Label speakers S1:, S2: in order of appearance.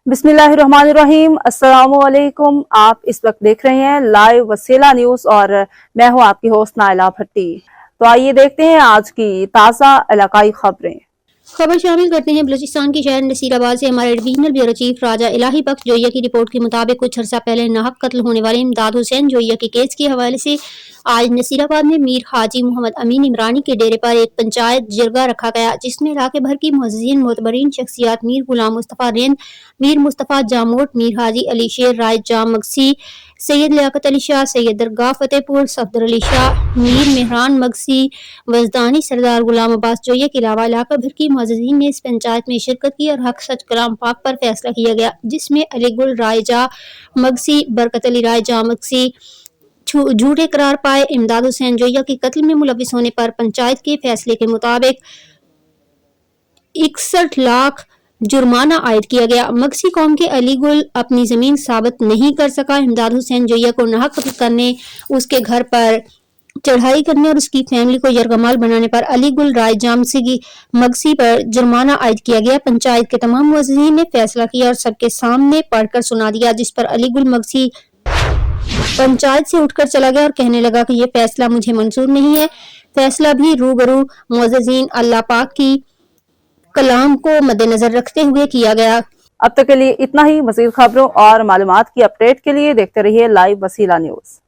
S1: बिस्मिल्लाहिर्रहमानिर्रहीम। अस्सलामुअलैकुम। आप इस वक्त देख रहे हैं लाइव वसीला न्यूज़ और मैं हूं आपकी होस्ट नाइला भट्टी। तो आइए देखते हैं आज की ताज़ा इलाकाई खबरें।
S2: खबर शामिल करते हैं बलूचिस्तान के शहर नसीराबाद से हमारे रीजनल ब्यूरो चीफ राजा इलाही बख्श जोइया की रिपोर्ट के मुताबिक कुछ अर्सा पहले नाहक कत्ल होने वाले इमदाद हुसैन जोइया के केस के हवाले से आज नसीराबाद में मीर हाजी मोहम्मद अमीन इमरानी के डेरे पर एक पंचायत जिरगा रखा गया, जिसमें इलाके भर की मुअज़्ज़िज़ीन मोतबरीन शख्सियात मीर गुलाम मुस्तफ़ा रेंद, मीर मुस्तफ़ा जामोट, मीर हाजी अली शेर राय जाम मगसी, सैयद लियाकत अली शाह, सैयद दरगाह फतेहपुर, सफदर अली शाह, मीर मेहरान मगसी, वजदानी, सरदार गुलाम अब्बास जोइया के अलावा इलाका भर की मुअज़्ज़िज़ीन ने इस पंचायत में शिरकत की और हक सच कलाम पाक पर फैसला किया गया, जिसमें अलीगुल राय जा मगसी, बरकत अली राय जा मगसी झूठे करार पाए इमदाद हुसैन जोइया के कत्ल में मुलविस होने पर पंचायत के फैसले के मुताबिक 61 लाख जुर्माना आयद किया गया। मगसी कौम के अलीगुल अपनी जमीन साबित नहीं कर सका। इमदाद हुसैन जोइया को नाहक कत्ल करने, उसके घर पर चढ़ाई करने और उसकी फैमिली को यरगमाल बनाने पर अलीगुल राय जामसी मगसी पर जुर्माना आयद किया गया। पंचायत के तमाम मुअज़्ज़िज़ीन ने फैसला किया और सबके सामने पढ़कर सुना दिया, जिस पर अलीगुल मगसी पंचायत से उठकर चला गया और कहने लगा कि यह फैसला मुझे मंजूर नहीं है। फैसला भी रूबरू मुअज़्ज़िज़ीन अल्लाह पाक की कलाम को मद्देनजर रखते हुए किया गया।
S1: अब तक के लिए इतना ही। मज़ीद खबरों और मालूमात की अपडेट के लिए देखते रहिए लाइव वसीला न्यूज़।